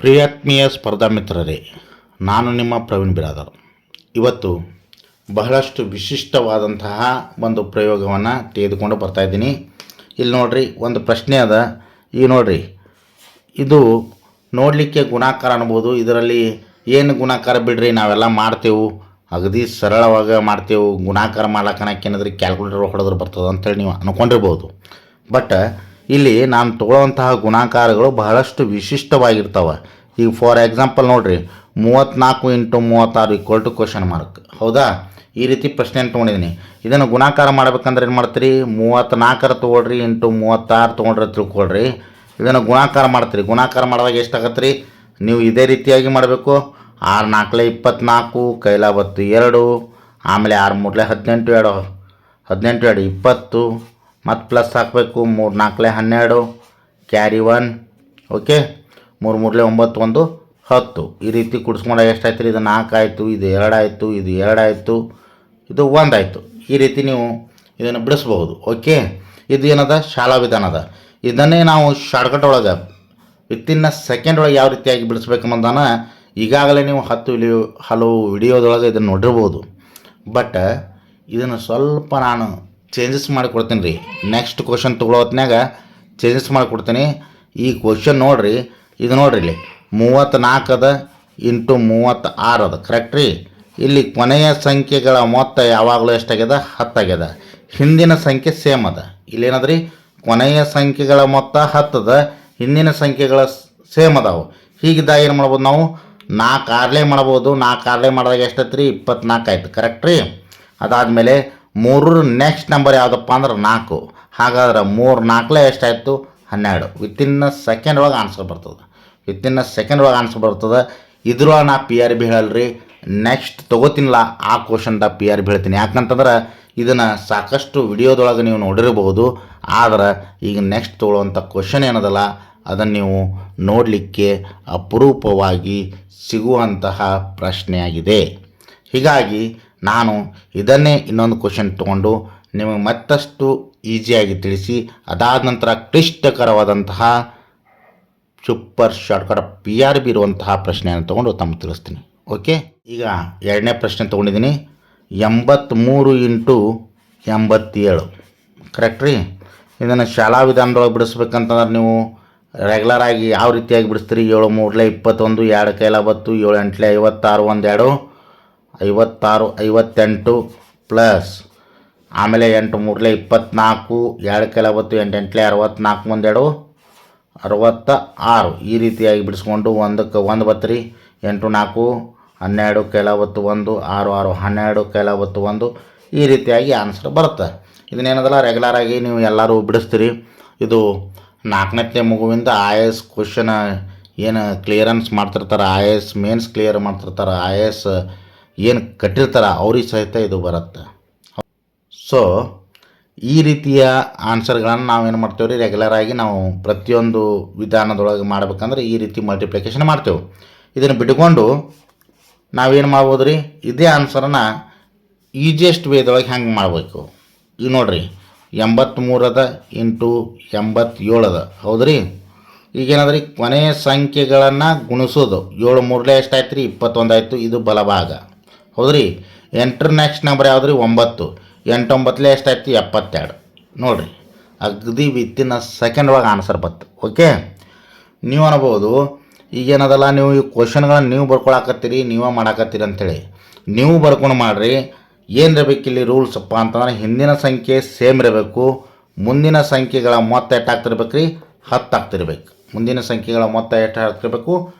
ಪ್ರಿಯಾತ್ಮೀಯ ಸ್ಪರ್ಧಾ ಮಿತ್ರರೇ, ನಾನು ನಿಮ್ಮ ಪ್ರವೀಣ್ ಬಿರಾದರ್. ಇವತ್ತು ಬಹಳಷ್ಟು ವಿಶಿಷ್ಟವಾದಂತಹ ಒಂದು ಪ್ರಯೋಗವನ್ನು ತೆಗೆದುಕೊಂಡು ಬರ್ತಾಯಿದ್ದೀನಿ. ಇಲ್ಲಿ ನೋಡ್ರಿ, ಒಂದು ಪ್ರಶ್ನೆ ಅದ. ಈ ನೋಡ್ರಿ, ಇದು ನೋಡಲಿಕ್ಕೆ ಗುಣಾಕಾರ ಅನ್ಬೋದು. ಇದರಲ್ಲಿ ಏನು ಗುಣಾಕಾರ ಬಿಡ್ರಿ, ನಾವೆಲ್ಲ ಮಾಡ್ತೇವೆ, ಅಗದಿ ಸರಳವಾಗಿ ಮಾಡ್ತೇವೆ. ಗುಣಾಕಾರ ಮಾಡ್ಲಕ್ಕನಕ್ಕೇನಾದ್ರಿ ಕ್ಯಾಲ್ಕುಲೇಟರ್ ಹೊಡೆದ್ರೆ ಬರ್ತದೆ ಅಂತೇಳಿ ನೀವು ಅಂದ್ಕೊಂಡಿರ್ಬೋದು. ಬಟ್ ಇಲ್ಲಿ ನಾನು ತೊಗೊಳ್ಳೋವಂತಹ ಗುಣಾಕಾರಗಳು ಬಹಳಷ್ಟು ವಿಶಿಷ್ಟವಾಗಿರ್ತವೆ. ಈಗ ಫಾರ್ ಎಕ್ಸಾಂಪಲ್ ನೋಡಿರಿ, 34 × 36 = ಕ್ವಶನ್ ಮಾರ್ಕ್. ಹೌದಾ? ಈ ರೀತಿ ಪ್ರಶ್ನೆಯನ್ನು ತೊಗೊಂಡಿದ್ದೀನಿ. ಇದನ್ನು ಗುಣಾಕಾರ ಮಾಡ್ಬೇಕಂದ್ರೆ ಏನು ಮಾಡ್ತೀರಿ, 34 ತೊಗೊಳ್ರಿ ಇಂಟು 36 ತೊಗೊಂಡ್ರೆ ತಿಳ್ಕೊಳ್ರಿ. ಇದನ್ನು ಗುಣಾಕಾರ ಮಾಡ್ತೀರಿ. ಗುಣಾಕಾರ ಮಾಡಿದಾಗ ಎಷ್ಟಾಗತ್ತೆ ರೀ? ನೀವು ಇದೇ ರೀತಿಯಾಗಿ ಮಾಡಬೇಕು. 6 × 4 = 24, ಕೈಲ 2, ಆಮೇಲೆ 6 × 3 = 18, 18 2 20, ಮತ್ತು ಪ್ಲಸ್ ಹಾಕಬೇಕು. 3 × 4 = 12, ಕ್ಯಾರಿ 1. ಓಕೆ, 3 × 3 = 9, 1 10. ಈ ರೀತಿ ಕುಡಿಸ್ಕೊಂಡಾಗ ಎಷ್ಟಾಯ್ತು ರೀ? ಇದು 4 ಆಯಿತು, ಇದು 2 ಆಯಿತು, ಇದು 2 ಆಯಿತು, ಇದು 1 ಆಯಿತು. ಈ ರೀತಿ ನೀವು ಇದನ್ನು ಬಿಡಿಸ್ಬಹುದು. ಓಕೆ, ಇದು ಏನದ? ಶಾಲಾ ವಿಧಾನದ. ಇದನ್ನೇ ನಾವು ಶಾರ್ಟ್ಕಟ್ ಒಳಗೆ ವಿತಿನ್ ಸೆಕೆಂಡ್ ಒಳಗೆ ಯಾವ ರೀತಿಯಾಗಿ ಬಿಡಿಸ್ಬೇಕಂಬುದನ್ನು ಈಗಾಗಲೇ ನೀವು ಹಲವು ವಿಡಿಯೋದೊಳಗೆ ಇದನ್ನು ನೋಡಿರ್ಬೋದು. ಬಟ್ ಇದನ್ನು ಸ್ವಲ್ಪ ನಾನು ಚೇಂಜಸ್ ಮಾಡಿಕೊಡ್ತೀನಿ ರೀ. ನೆಕ್ಸ್ಟ್ ಕ್ವಶನ್ ತೊಗೊಳ್ಳೋ ಹೊತ್ನ್ಯಾಗ ಚೇಂಜಸ್ ಮಾಡಿಕೊಡ್ತೀನಿ. ಈ ಕ್ವಶನ್ ನೋಡಿರಿ, ಇದು ನೋಡ್ರಿ, ಇಲ್ಲಿ 34 ಅದ ಇಂಟು 36 ಅದ. ಕರೆಕ್ಟ್ ರೀ? ಇಲ್ಲಿ ಕೊನೆಯ ಸಂಖ್ಯೆಗಳ ಮೊತ್ತ ಯಾವಾಗಲೂ ಎಷ್ಟಾಗ್ಯದ? 10 ಆಗ್ಯದ. ಹಿಂದಿನ ಸಂಖ್ಯೆ ಸೇಮ್ ಅದ. ಇಲ್ಲೇನದ್ರಿ? ಕೊನೆಯ ಸಂಖ್ಯೆಗಳ ಮೊತ್ತ 10 ಅದ, ಹಿಂದಿನ ಸಂಖ್ಯೆಗಳ ಸೇಮ್ ಅದಾವೆ. ಹೀಗಿದ್ದಾಗ ಏನು ಮಾಡ್ಬೋದು ನಾವು? 4 ಆರ್ಲೆ ಮಾಡ್ಬೋದು. 4 ಆರ್ಲೆ ಮಾಡಿದಾಗ ಎಷ್ಟೈತೆ ರೀ? 24 ಆಯ್ತು. ಕರೆಕ್ಟ್ ರೀ? ಅದಾದಮೇಲೆ 3 ನೆಕ್ಸ್ಟ್ ನಂಬರ್ ಯಾವುದಪ್ಪ ಅಂದ್ರೆ 4. ಹಾಗಾದ್ರೆ 3 × 4 ಎಷ್ಟಾಯಿತು? 12. ವಿತಿನ್ ಸೆಕೆಂಡ್ ಒಳಗೆ ಆನ್ಸರ್ ಬರ್ತದೆ. ಇದ್ರೊಳಗೆ ನಾ PRB ಹೇಳಲ್ರಿ. ನೆಕ್ಸ್ಟ್ ತೊಗೋತೀನಿಲ್ಲ ಆ ಕ್ವಶನ್ದ PRB ಹೇಳ್ತೀನಿ. ಯಾಕಂತಂದ್ರೆ ಇದನ್ನು ಸಾಕಷ್ಟು ವಿಡಿಯೋದೊಳಗೆ ನೀವು ನೋಡಿರಬಹುದು. ಆದ್ರೆ ಈಗ ನೆಕ್ಸ್ಟ್ ತೊಗೊಳ್ಳೋವಂಥ ಕ್ವಶನ್ ಏನದಲ್ಲ, ಅದನ್ನು ನೀವು ನೋಡಲಿಕ್ಕೆ ಅಪರೂಪವಾಗಿ ಸಿಗುವಂತಹ ಪ್ರಶ್ನೆಯಾಗಿದೆ. ಹೀಗಾಗಿ ನಾನು ಇದನ್ನೇ ಇನ್ನೊಂದು ಕ್ವಶನ್ ತೊಗೊಂಡು ನಿಮಗೆ ಮತ್ತಷ್ಟು ಈಸಿಯಾಗಿ ತಿಳಿಸಿ, ಅದಾದ ನಂತರ ಕ್ಲಿಷ್ಟಕರವಾದಂತಹ ಸೂಪರ್ ಶಾರ್ಟ್ಕಟ್ PRB ಇರುವಂತಹ ಪ್ರಶ್ನೆಯನ್ನು ತೊಗೊಂಡು ತಮಗೆ ತಿಳಿಸ್ತೀನಿ. ಓಕೆ, ಈಗ ಎರಡನೇ ಪ್ರಶ್ನೆ ತೊಗೊಂಡಿದ್ದೀನಿ. 83 × 87. ಕರೆಕ್ಟ್ ರೀ? ಇದನ್ನು ಶಾಲಾ ವಿಧಾನದೊಳಗೆ ಬಿಡಿಸ್ಬೇಕಂತಂದ್ರೆ ನೀವು ರೆಗ್ಯುಲರ್ ಆಗಿ ಯಾವ ರೀತಿಯಾಗಿ ಬಿಡಿಸ್ತೀರಿ? 7 × 3 = 21, 2 ಕೈಲ 10, 7 × 8 = 56, 1 2 56, 58 ಪ್ಲಸ್ ಆಮೇಲೆ 8 × 3 = 24, 2 ಕೈಲ 10, 8 × 8 = 64, 1 2 66. ಈ ರೀತಿಯಾಗಿ ಬಿಡಿಸ್ಕೊಂಡು 1ಕ್ಕೆ 1 ಬತ್ರಿ. 8 4 12, ಕೈಲ 10 1, 6 6 12, ಕೈಲ 10 1. ಈ ರೀತಿಯಾಗಿ ಆನ್ಸರ್ ಬರುತ್ತೆ. ಇದನ್ನೇನದಲ್ಲ ರೆಗ್ಯುಲರಾಗಿ ನೀವು ಎಲ್ಲರೂ ಬಿಡಿಸ್ತೀರಿ. ಇದು 4ನೇ ಮಗುವಿಂದ IAS ಕ್ವಶನ್ ಏನು ಕ್ಲಿಯರೆನ್ಸ್ ಮಾಡ್ತಿರ್ತಾರೆ, IAS ಮೇನ್ಸ್ ಕ್ಲಿಯರ್ ಮಾಡ್ತಿರ್ತಾರೆ, IAS ಏನು ಕಟ್ಟಿರ್ತಾರೆ ಅವ್ರಿಗೆ ಸಹಿತ ಇದು ಬರುತ್ತೆ. ಸೊ ಈ ರೀತಿಯ ಆನ್ಸರ್ಗಳನ್ನು ನಾವೇನು ಮಾಡ್ತೇವೆ ರೀ, ರೆಗ್ಯುಲರಾಗಿ ನಾವು ಪ್ರತಿಯೊಂದು ವಿಧಾನದೊಳಗೆ ಮಾಡ್ಬೇಕಂದ್ರೆ ಈ ರೀತಿ ಮಲ್ಟಿಪ್ಲಿಕೇಶನ್ ಮಾಡ್ತೇವೆ. ಇದನ್ನು ಬಿಟ್ಕೊಂಡು ನಾವೇನು ಮಾಡ್ಬೋದು ರೀ, ಇದೇ ಆನ್ಸರನ್ನು ಈಸಿಯೆಸ್ಟ್ ವೇದೊಳಗೆ ಹೆಂಗೆ ಮಾಡಬೇಕು? ಈಗ ನೋಡಿರಿ, 83 ಅದ ಇಂಟು 87 ಅದ. ಹೌದು ರೀ? ಈಗೇನಾದ್ರಿ ಕೊನೆಯ ಸಂಖ್ಯೆಗಳನ್ನು ಗುಣಿಸೋದು. 7 × 3 ಎಷ್ಟಾಯ್ತು ರೀ? 21 ಆಯಿತು. ಇದು ಬಲಭಾಗ. ಹೌದು ರೀ? 8 ನೆಕ್ಸ್ಟ್ ನಂಬರ್ ಯಾವ್ದು ರೀ? 9. 8 9 ಎಷ್ಟಾಯ್ತು? 72. ನೋಡಿರಿ, ಅಗದಿ ವಿತಿನ್ ಸೆಕೆಂಡ್ ಒಳಗೆ ಆನ್ಸರ್ ಬತ್ತು. ಓಕೆ, ನೀವು ಅನ್ಬೋದು ಈಗೇನದಲ್ಲ, ನೀವು ಈ ಕ್ವಶನ್ಗಳನ್ನು ನೀವು ಬರ್ಕೊಳಕತ್ತೀರಿ, ನೀವೇ ಮಾಡಾಕತ್ತೀರಿ ಅಂಥೇಳಿ. ನೀವು ಬರ್ಕೊಂಡು ಮಾಡಿರಿ. ಏನು ಇರಬೇಕು ಇಲ್ಲಿ ರೂಲ್ಸ್ ಅಪ್ಪ ಅಂತಂದ್ರೆ, ಹಿಂದಿನ ಸಂಖ್ಯೆ ಸೇಮ್ ಇರಬೇಕು, ಮುಂದಿನ ಸಂಖ್ಯೆಗಳ ಮೊತ್ತ ಎಷ್ಟು ಆಗ್ತಿರ್ಬೇಕು ರೀ? 10 ಆಗ್ತಿರ್ಬೇಕು. ಮುಂದಿನ ಸಂಖ್ಯೆಗಳ ಮೊತ್ತ ಎಷ್ಟು ಆಗ್ತಿರ್ಬೇಕು?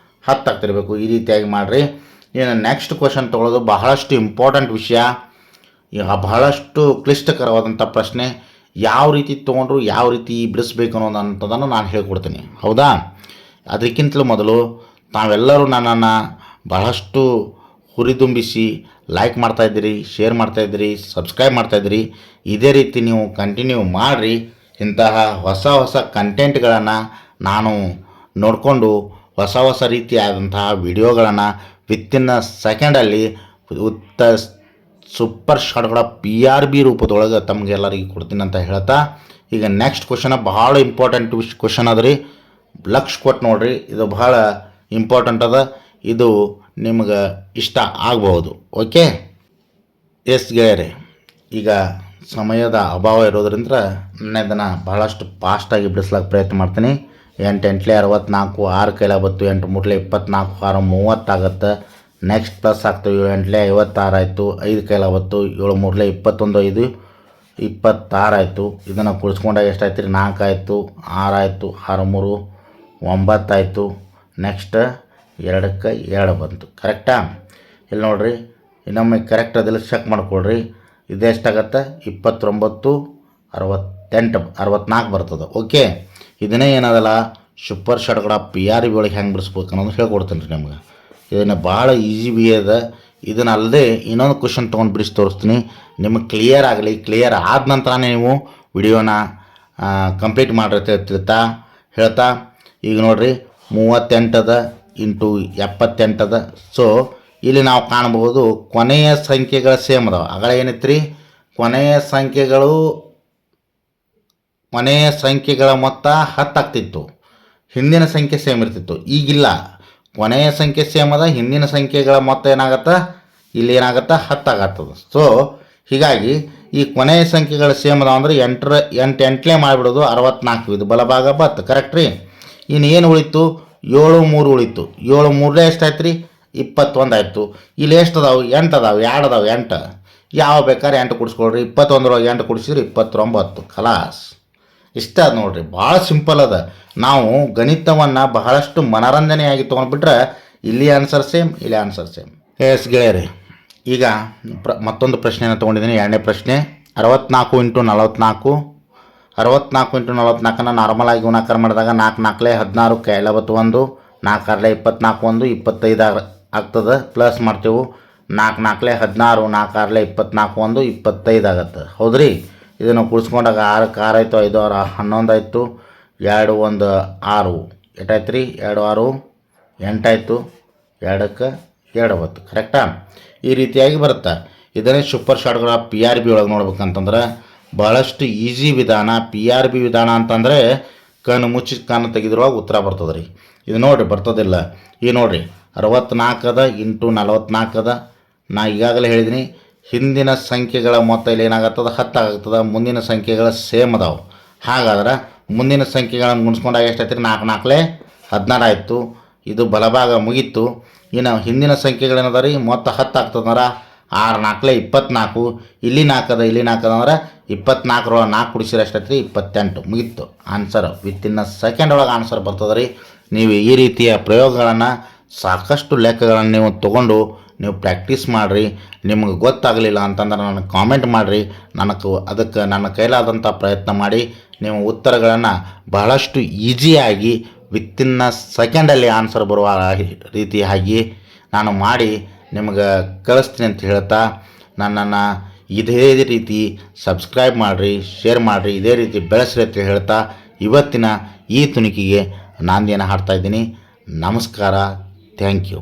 10 ಆಗ್ತಿರ್ಬೇಕು. ಈ ರೀತಿಯಾಗಿ ಮಾಡಿರಿ. ಇನ್ನು ನೆಕ್ಸ್ಟ್ ಕ್ವಶನ್ ತೊಗೊಳ್ಳೋದು ಬಹಳಷ್ಟು ಇಂಪಾರ್ಟೆಂಟ್ ವಿಷಯ, ಬಹಳಷ್ಟು ಕ್ಲಿಷ್ಟಕರವಾದಂಥ ಪ್ರಶ್ನೆ. ಯಾವ ರೀತಿ ತೊಗೊಂಡ್ರು ಯಾವ ರೀತಿ ಬಿಡಿಸ್ಬೇಕು ಅನ್ನೋದಂಥದ್ದನ್ನು ನಾನು ಹೇಳ್ಕೊಡ್ತೀನಿ. ಹೌದಾ? ಅದಕ್ಕಿಂತಲೂ ಮೊದಲು ತಾವೆಲ್ಲರೂ ನನ್ನನ್ನು ಬಹಳಷ್ಟು ಹುರಿದುಂಬಿಸಿ ಲೈಕ್ ಮಾಡ್ತಾಯಿದ್ದೀರಿ, ಶೇರ್ ಮಾಡ್ತಾಯಿದ್ದೀರಿ, ಸಬ್ಸ್ಕ್ರೈಬ್ ಮಾಡ್ತಾಯಿದ್ದೀರಿ. ಇದೇ ರೀತಿ ನೀವು ಕಂಟಿನ್ಯೂ ಮಾಡಿರಿ. ಇಂತಹ ಹೊಸ ಹೊಸ ಕಂಟೆಂಟ್ಗಳನ್ನು ನಾನು ನೋಡಿಕೊಂಡು ಹೊಸ ರೀತಿಯಾದಂತಹ ವಿಡಿಯೋಗಳನ್ನು ವಿತಿನ್ ಸೆಕೆಂಡಲ್ಲಿ ಸೂಪರ್ ಶಾರ್ಟ್ಗಳ PRB ರೂಪದೊಳಗೆ ತಮಗೆಲ್ಲರಿಗೆ ಕೊಡ್ತೀನಿ ಅಂತ ಹೇಳ್ತಾ, ಈಗ ನೆಕ್ಸ್ಟ್ ಕ್ವಶನ್ ಭಾಳ ಇಂಪಾರ್ಟೆಂಟ್ ಕ್ವಶನ್ ಅದ ರೀ. ಲಕ್ಷ ಕೊಟ್ಟು ನೋಡಿರಿ. ಇದು ಭಾಳ ಇಂಪಾರ್ಟೆಂಟ್ ಅದ. ಇದು ನಿಮ್ಗೆ ಇಷ್ಟ ಆಗ್ಬೋದು. ಓಕೆ ಎಸ್ ಗೆಳೆಯರೆ, ಈಗ ಸಮಯದ ಅಭಾವ ಇರೋದ್ರಿಂದ ನಾನು ಇದನ್ನು ಬಹಳಷ್ಟು ಫಾಸ್ಟಾಗಿ ಬಿಡಿಸ್ಲಿಕ್ಕೆ ಪ್ರಯತ್ನ ಮಾಡ್ತೀನಿ. 8 8 64, 6 ಕೈಲ ಬತ್ತು, 8 3 24, 6 30 ಆಗುತ್ತೆ. ನೆಕ್ಸ್ಟ್ ಪ್ಲಸ್ ಆಗ್ತವೆ, 7 8 56 ಆಯಿತು, 5 ಕೈಲ ಬತ್ತು, 7 3 21, 5 26 ಆಯಿತು. ಇದನ್ನು ಕುಳಿಸ್ಕೊಂಡಾಗ ಎಷ್ಟಾಯ್ತು ರೀ? 4 ಆಯಿತು, 6 ಆಯಿತು, 6 3 9 ಆಯಿತು. ನೆಕ್ಸ್ಟ್ 2ಕ್ಕೆ 2 ಬಂತು. ಕರೆಕ್ಟಾ? ಇಲ್ಲಿ ನೋಡಿರಿ, ಇನ್ನೊಮ್ಮೆ ಕರೆಕ್ಟ್ ಅದಿಲ್ಲ ಚೆಕ್ ಮಾಡ್ಕೊಳ್ರಿ. ಇದೆಷ್ಟಾಗತ್ತೆ? 29 68 64 ಬರ್ತದೆ. ಓಕೆ, ಇದನ್ನೇ ಏನದಲ್ಲ ಸೂಪರ್ ಶಾರ್ಟ್ಗಳ PRB ಒಳಗೆ ಹೆಂಗೆ ಬಿಡಿಸ್ಬೇಕು ಅನ್ನೋದು ಹೇಳ್ಕೊಡ್ತೀನಿ ರೀ ನಿಮ್ಗೆ. ಇದನ್ನು ಭಾಳ ಈಸಿ ಬಿ ಅದ. ಇದನ್ನ ಅಲ್ಲದೆ ಇನ್ನೊಂದು ಕ್ವಶನ್ ತೊಗೊಂಡು ಬಿಡಿಸಿ ತೋರಿಸ್ತೀನಿ, ನಿಮಗೆ ಕ್ಲಿಯರ್ ಆಗಲಿ. ಕ್ಲಿಯರ್ ಆದ ನಂತರನೇ ನೀವು ವಿಡಿಯೋನ ಕಂಪ್ಲೀಟ್ ಮಾಡಿರ್ತಿರ್ತಾ ಹೇಳ್ತಾ. ಈಗ ನೋಡಿರಿ, 38 ಅದ ಇಂಟು 78 ಅದ. ಸೊ ಇಲ್ಲಿ ನಾವು ಕಾಣಬಹುದು ಕೊನೆಯ ಸಂಖ್ಯೆಗಳ ಸೇಮ್ ಅದಾವೆ. ಆಗಲೇ ಏನಿತ್ತು ರೀ? ಕೊನೆಯ ಸಂಖ್ಯೆಗಳ ಮೊತ್ತ 10 ಆಗ್ತಿತ್ತು, ಹಿಂದಿನ ಸಂಖ್ಯೆ ಸೇಮ್ ಇರ್ತಿತ್ತು. ಈಗಿಲ್ಲ, ಕೊನೆಯ ಸಂಖ್ಯೆ ಸೇಮ್ ಅದ, ಹಿಂದಿನ ಸಂಖ್ಯೆಗಳ ಮೊತ್ತ ಏನಾಗತ್ತೆ? ಇಲ್ಲಿ ಏನಾಗತ್ತೆ? 10 ಆಗತ್ತದ. ಸೊ ಹೀಗಾಗಿ ಈ ಕೊನೆಯ ಸಂಖ್ಯೆಗಳ ಸೇಮ್ ಅದಾವ ಅಂದರೆ 8 8 ಮಾಡಿಬಿಡೋದು, 64. ಇದು ಬಲಭಾಗ 10. ಕರೆಕ್ಟ್ ರೀ? ಇನ್ನು ಏನು ಉಳಿತು? 7 3 ಉಳಿತು. 7 3 ಎಷ್ಟಾಯ್ತು ರೀ? 21 ಆಯಿತು. ಇಲ್ಲಿ ಎಷ್ಟು ಅದಾವೆ? 8 ಅದಾವೆ, 2 ಅದಾವೆ 8. ಯಾವ ಬೇಕಾದ್ರೆ 8 ಕುಡಿಸ್ಕೊಳ್ರಿ. 21 8 ಕುಡಿಸಿದ್ರೆ 29. ಖಲಾಸ್. ಇಷ್ಟ ಅದು ನೋಡಿರಿ, ಭಾಳ ಸಿಂಪಲ್ ಅದ. ನಾವು ಗಣಿತವನ್ನು ಬಹಳಷ್ಟು ಮನರಂಜನೆಯಾಗಿ ತೊಗೊಂಡ್ಬಿಟ್ರೆ ಇಲ್ಲಿ ಆನ್ಸರ್ ಸೇಮ್, ಇಲ್ಲಿ ಆನ್ಸರ್ ಸೇಮ್. ಎಸ್ ಗೆಳೆಯರಿ, ಈಗ ಮತ್ತೊಂದು ಪ್ರಶ್ನೆಯನ್ನು ತೊಗೊಂಡಿದ್ದೀನಿ. 2ನೇ ಪ್ರಶ್ನೆ. 64 × 44. 64 × 44ನ ನಾರ್ಮಲಾಗಿ ಗುಣಾಕಾರ ಮಾಡಿದಾಗ 4 4 16, ಕೈಲ ಬತ್ತು 1, 4 6 24, 1 25 ಆಗ್ತದೆ. ಪ್ಲಸ್ ಮಾಡ್ತೇವೆ, 4 4 16, 4 6 24, 1 25 ಆಗುತ್ತೆ. ಹೌದ್ರಿ? ಇದನ್ನು ಕುಳಿಸ್ಕೊಂಡಾಗ 6 6 ಆಯಿತು, 5 6 11 ಆಯಿತು, 2 1 6 ಎಷ್ಟಾಯ್ತು ರೀ? 2 6 8 ಆಯಿತು, 2ಕ್ಕೆ 2 ಬತ್ತು. ಕರೆಕ್ಟಾ? ಈ ರೀತಿಯಾಗಿ ಬರುತ್ತೆ. ಇದನ್ನೇ ಸೂಪರ್ ಶಾರ್ಟ್ಗಳ PRB ಒಳಗೆ ನೋಡ್ಬೇಕಂತಂದ್ರೆ ಭಾಳಷ್ಟು ಈಸಿ ವಿಧಾನ. PRB ವಿಧಾನ ಅಂತಂದರೆ ಕಣ್ಣು ಮುಚ್ಚಿ ಕಣ್ಣು ತೆಗೆದ್ರೊಳಗೆ ಉತ್ತರ ಬರ್ತದೆ ರೀ. ಇದು ನೋಡಿರಿ, ಬರ್ತದಿಲ್ಲ. ಈ ನೋಡಿರಿ, 64 ಇಂಟು 44 ನಾ ಈಗಾಗಲೇ ಹೇಳಿದ್ದೀನಿ. ಹಿಂದಿನ ಸಂಖ್ಯೆಗಳ ಮೊತ್ತ ಇಲ್ಲಿ ಏನಾಗುತ್ತದೆ? 10 ಆಗ್ತದೆ. ಮುಂದಿನ ಸಂಖ್ಯೆಗಳ ಸೇಮ್ ಅದಾವೆ. ಹಾಗಾದ್ರೆ ಮುಂದಿನ ಸಂಖ್ಯೆಗಳನ್ನು ಗುಣಿಸ್ಕೊಂಡಾಗ ಎಷ್ಟಾಯ್ತು ರೀ? 4 4 16 ಆಯಿತು. ಇದು ಬಲಭಾಗ ಮುಗೀತು. ಇನ್ನು ಹಿಂದಿನ ಸಂಖ್ಯೆಗಳೇನದ ರೀ? ಮೊತ್ತ 10 ಆಗ್ತದಂದ್ರೆ 6 4 24. ಇಲ್ಲಿ 4 ಅದ, ಇಲ್ಲಿ 4 ಅಂದ್ರೆ 24 4 ಕುಡಿಸಿದ್ರೆ ಎಷ್ಟಾಯ್ತು ರೀ? 28. ಮುಗೀತು ಆನ್ಸರ್. ವಿತಿನ್ ಸೆಕೆಂಡ್ ಒಳಗೆ ಆನ್ಸರ್ ಬರ್ತದೆ ರೀ. ನೀವು ಈ ರೀತಿಯ ಪ್ರಯೋಗಗಳನ್ನು, ಸಾಕಷ್ಟು ಲೆಕ್ಕಗಳನ್ನು ನೀವು ತೊಗೊಂಡು ನೀವು ಪ್ರಾಕ್ಟೀಸ್ ಮಾಡಿರಿ. ನಿಮಗೆ ಗೊತ್ತಾಗಲಿಲ್ಲ ಅಂತಂದ್ರೆ ನನಗೆ ಕಾಮೆಂಟ್ ಮಾಡಿರಿ. ಅದಕ್ಕೆ ನನ್ನ ಕೈಲಾದಂಥ ಪ್ರಯತ್ನ ಮಾಡಿ ನೀವು ಉತ್ತರಗಳನ್ನು ಬಹಳಷ್ಟು ಈಸಿಯಾಗಿ ವಿತಿನ್ ಸೆಕೆಂಡಲ್ಲಿ ಆನ್ಸರ್ ಬರುವ ರೀತಿಯಾಗಿ ನಾನು ಮಾಡಿ ನಿಮಗೆ ಕಳಿಸ್ತೀನಿ ಅಂತ ಹೇಳ್ತಾ, ನನ್ನನ್ನು ಇದೇ ರೀತಿ ಸಬ್ಸ್ಕ್ರೈಬ್ ಮಾಡಿರಿ, ಶೇರ್ ಮಾಡಿರಿ, ಇದೇ ರೀತಿ ಬೆಳೆಸ್ರಿ ಅಂತ ಹೇಳ್ತಾ ಇವತ್ತಿನ ಈ ತುಣುಕಿಗೆ ನಾಂದಿಯನ್ನು ಹಾಡ್ತಾಯಿದ್ದೀನಿ. ನಮಸ್ಕಾರ. Thank you.